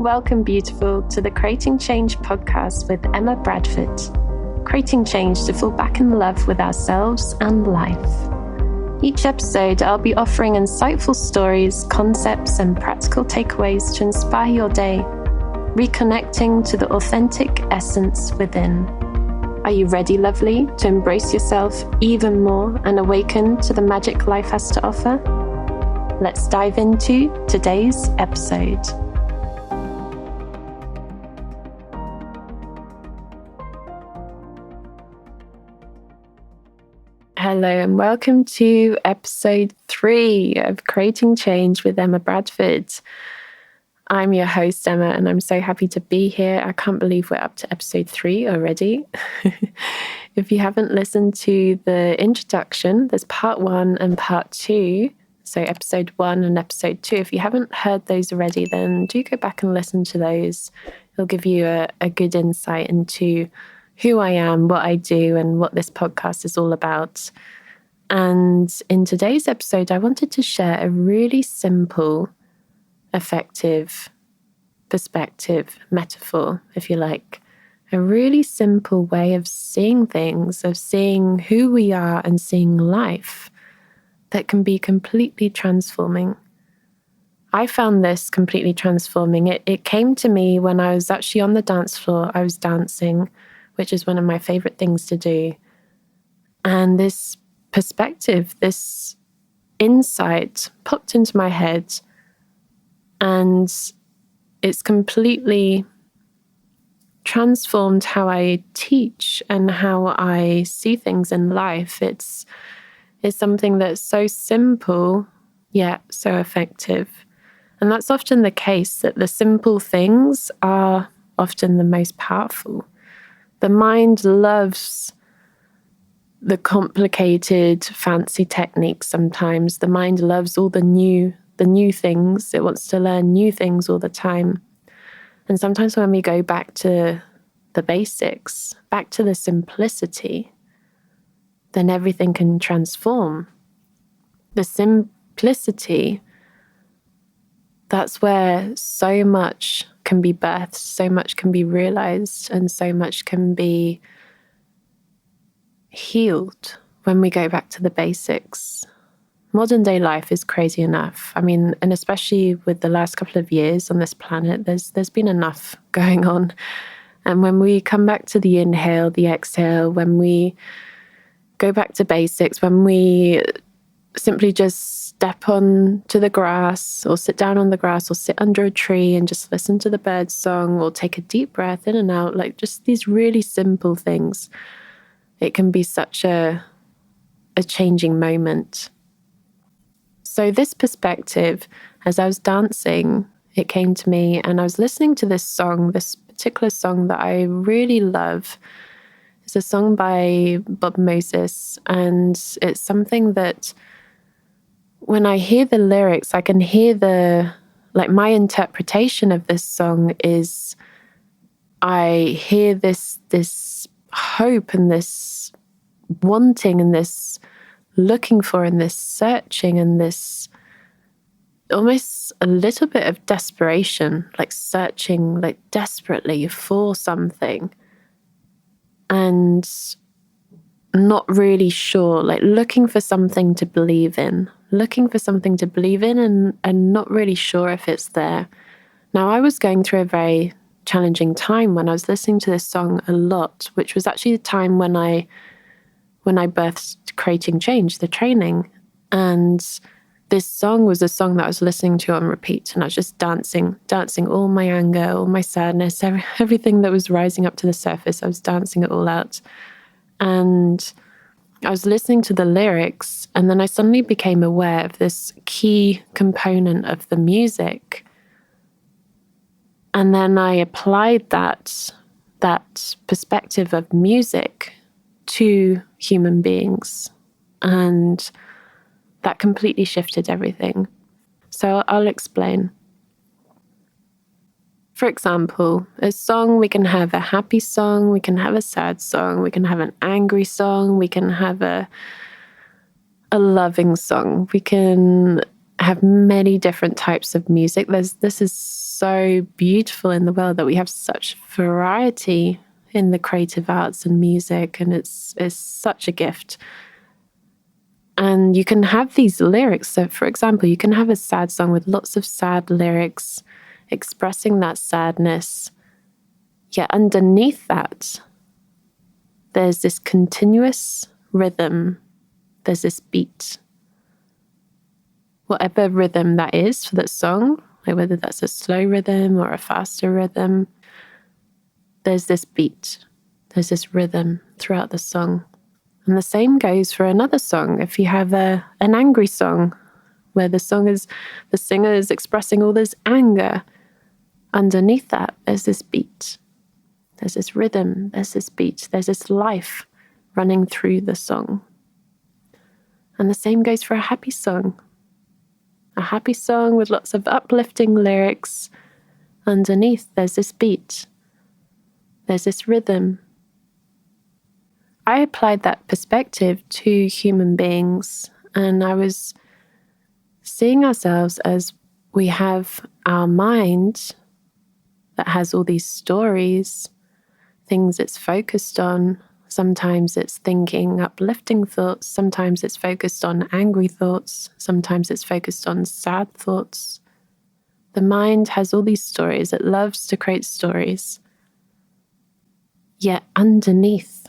Welcome, beautiful, to the Creating Change podcast with Emma Bradford. Creating change to fall back in love with ourselves and life. Each episode, I'll be offering insightful stories, concepts, and practical takeaways to inspire your day, reconnecting to the authentic essence within. Are you ready, lovely, to embrace yourself even more and awaken to the magic life has to offer? Let's dive into today's episode. Hello and welcome to episode 3 of Creating Change with Emma Bradford. I'm your host, Emma, and I'm so happy to be here. I can't believe we're up to episode 3 already. If you haven't listened to the introduction, there's part 1 and part 2. So episode 1 and episode 2. If you haven't heard those already, then do go back and listen to those. It'll give you a good insight into who I am, what I do, and what this podcast is all about. And in today's episode, I wanted to share a really simple, effective perspective, metaphor, if you like. A really simple way of seeing things, of seeing who we are and seeing life that can be completely transforming. I found this completely transforming. It came to me when I was actually on the dance floor. I was dancing, which is one of my favorite things to do. And this perspective, this insight popped into my head, and it's completely transformed how I teach and how I see things in life. It's something that's so simple, yet so effective. And that's often the case, that the simple things are often the most powerful. The mind loves the complicated, fancy techniques sometimes. The mind loves all the new things. It wants to learn new things all the time. And sometimes when we go back to the basics, back to the simplicity, then everything can transform. The simplicity, that's where so much can be birthed, so much can be realized, and so much can be healed when we go back to the basics. Modern day life is crazy enough. I mean, and especially with the last couple of years on this planet, there's been enough going on. And when we come back to the inhale, the exhale, when we go back to basics, when we simply just step on to the grass or sit down on the grass or sit under a tree and just listen to the birds song or take a deep breath in and out, like just these really simple things, it can be such a changing moment. So this perspective, as I was dancing, it came to me, and I was listening to this song, this particular song that I really love. It's a song by Bob Moses, and it's something that when I hear the lyrics, I can hear my interpretation of this song is, I hear this hope and this wanting and this looking for and this searching and this almost a little bit of desperation, like searching like desperately for something and not really sure, like looking for something to believe in and not really sure if it's there. Now, I was going through a very challenging time when I was listening to this song a lot, which was actually the time when I birthed Creating Change, the training. And this song was a song that I was listening to on repeat, and I was just dancing all my anger, all my sadness, everything that was rising up to the surface. I was dancing it all out. And I was listening to the lyrics, and then I suddenly became aware of this key component of the music. And then I applied that perspective of music to human beings, and that completely shifted everything. So I'll explain. For example, a song, we can have a happy song, we can have a sad song, we can have an angry song, we can have a loving song, we can have many different types of music. This is so beautiful in the world that we have such variety in the creative arts and music, and it's such a gift. And you can have these lyrics. So, for example, you can have a sad song with lots of sad lyrics expressing that sadness. Yet underneath that, there's this continuous rhythm. There's this beat. Whatever rhythm that is for that song, like whether that's a slow rhythm or a faster rhythm, there's this beat. There's this rhythm throughout the song. And the same goes for another song. If you have an angry song where the singer is expressing all this anger, underneath that, there's this beat. There's this rhythm, there's this beat, there's this life running through the song. And the same goes for a happy song. A happy song with lots of uplifting lyrics. Underneath, there's this beat. There's this rhythm. I applied that perspective to human beings, and I was seeing ourselves as we have our mind that has all these stories, things it's focused on. Sometimes it's thinking uplifting thoughts. Sometimes it's focused on angry thoughts. Sometimes it's focused on sad thoughts. The mind has all these stories. It loves to create stories. Yet underneath,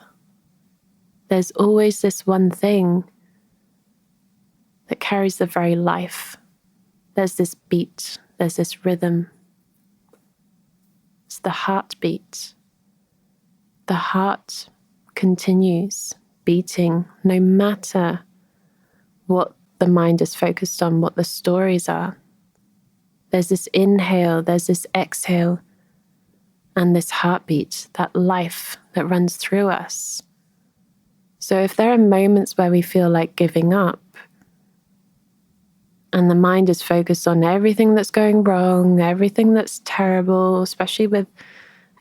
there's always this one thing that carries the very life. There's this beat. There's this rhythm. It's the heartbeat. The heart continues beating no matter what the mind is focused on, what the stories are. There's this inhale, there's this exhale, and this heartbeat, that life that runs through us. So if there are moments where we feel like giving up, and the mind is focused on everything that's going wrong, everything that's terrible, especially with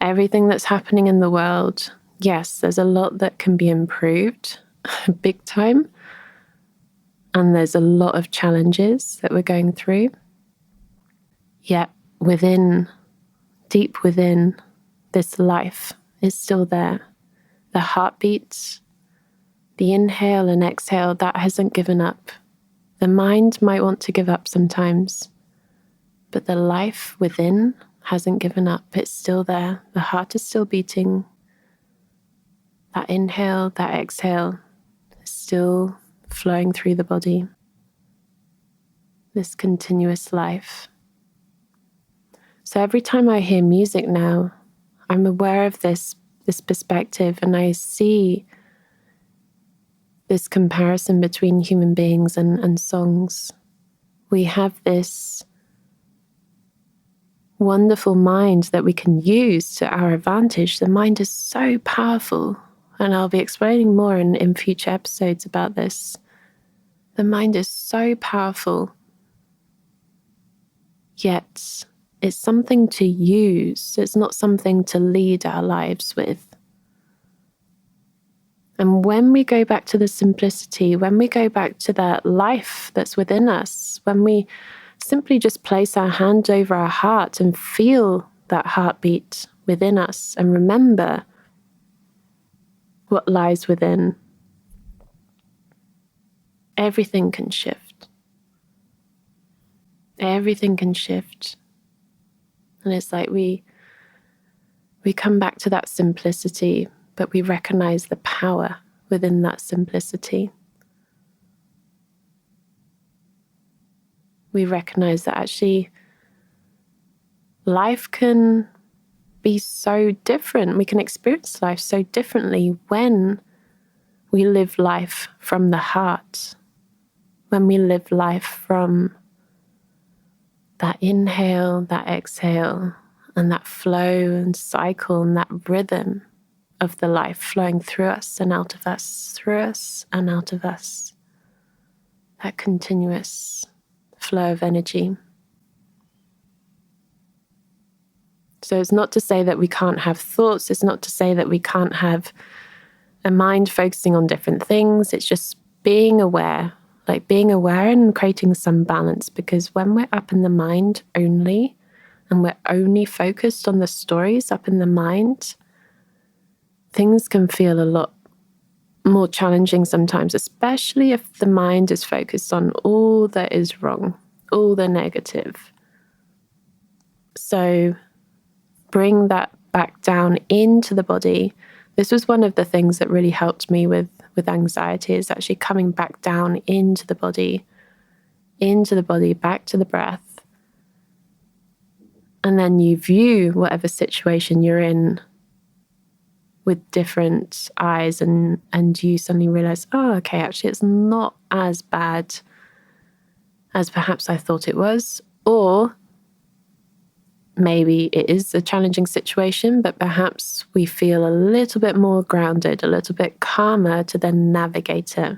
everything that's happening in the world, yes, there's a lot that can be improved, big time. And there's a lot of challenges that we're going through. Yet within, deep within, this life is still there. The heartbeat, the inhale and exhale, that hasn't given up. The mind might want to give up sometimes, but the life within hasn't given up. It's still there. The heart is still beating. That inhale, that exhale is still flowing through the body. This continuous life. So every time I hear music now, I'm aware of this perspective, and I see this comparison between human beings and songs. We have this wonderful mind that we can use to our advantage. The mind is so powerful, and I'll be explaining more in future episodes about this. The mind is so powerful, yet it's something to use. It's not something to lead our lives with. And when we go back to the simplicity, when we go back to that life that's within us, when we simply just place our hand over our heart and feel that heartbeat within us and remember what lies within, everything can shift. Everything can shift. And it's like we come back to that simplicity, but we recognize the power within that simplicity. We recognize that actually life can be so different. We can experience life so differently when we live life from the heart, when we live life from that inhale, that exhale, and that flow and cycle and that rhythm of the life flowing through us and out of us, through us and out of us. That continuous flow of energy. So it's not to say that we can't have thoughts. It's not to say that we can't have a mind focusing on different things. It's just being aware like being aware and creating some balance, because when we're up in the mind only, and we're only focused on the stories up in the mind, things can feel a lot more challenging sometimes, especially if the mind is focused on all that is wrong, all the negative. So bring that back down into the body. This was one of the things that really helped me with anxiety, is actually coming back down into the body, back to the breath. And then you view whatever situation you're in with different eyes, and you suddenly realize, oh, okay, actually it's not as bad as perhaps I thought it was. Or maybe it is a challenging situation, but perhaps we feel a little bit more grounded, a little bit calmer to then navigate it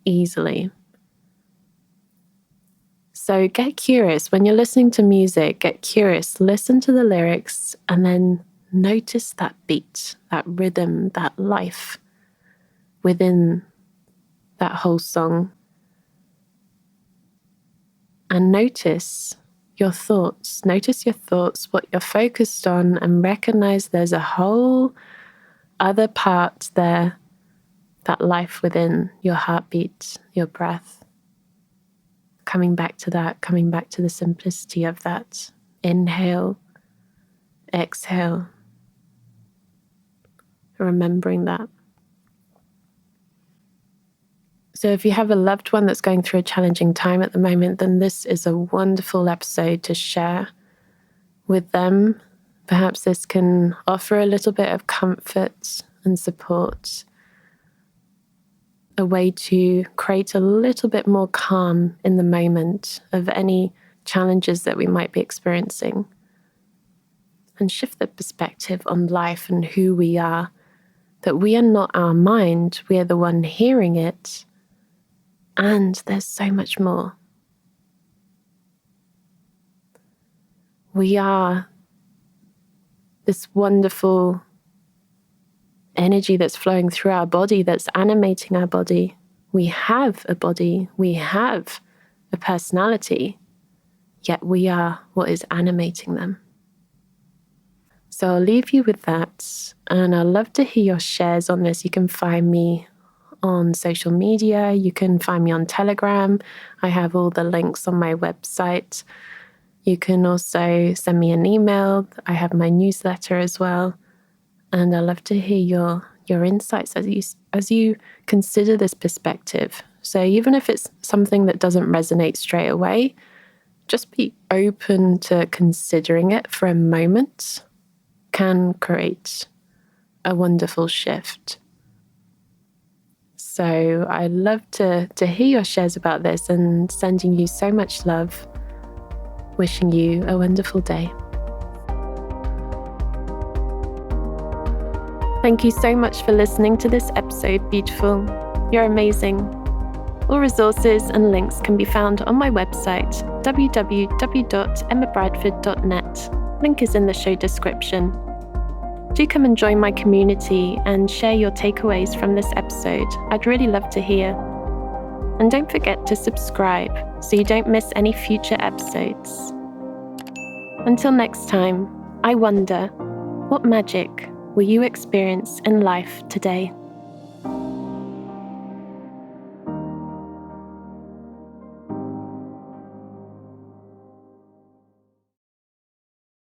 easily. So get curious. When you're listening to music, get curious, listen to the lyrics, and then notice that beat, that rhythm, that life within that whole song. And notice your thoughts. Notice your thoughts, what you're focused on, and recognize there's a whole other part there, that life within your heartbeat, your breath. Coming back to that, coming back to the simplicity of that. Inhale, exhale. Remembering that. So if you have a loved one that's going through a challenging time at the moment, then this is a wonderful episode to share with them. Perhaps this can offer a little bit of comfort and support, a way to create a little bit more calm in the moment of any challenges that we might be experiencing, and shift the perspective on life and who we are, that we are not our mind, we are the one hearing it, and there's so much more. We are this wonderful energy that's flowing through our body, that's animating our body. We have a body, we have a personality, yet we are what is animating them. So I'll leave you with that, and I'd love to hear your shares on this. You can find me on social media, you can find me on Telegram. I have all the links on my website. You can also send me an email. I have my newsletter as well. And I'd love to hear your insights as you consider this perspective. So even if it's something that doesn't resonate straight away, just be open to considering it for a moment can create a wonderful shift. So I'd love to hear your shares about this, and sending you so much love. Wishing you a wonderful day. Thank you so much for listening to this episode, beautiful. You're amazing. All resources and links can be found on my website, www.emmabradford.net. Link is in the show description. Do come and join my community and share your takeaways from this episode. I'd really love to hear. And don't forget to subscribe so you don't miss any future episodes. Until next time, I wonder, what magic will you experience in life today?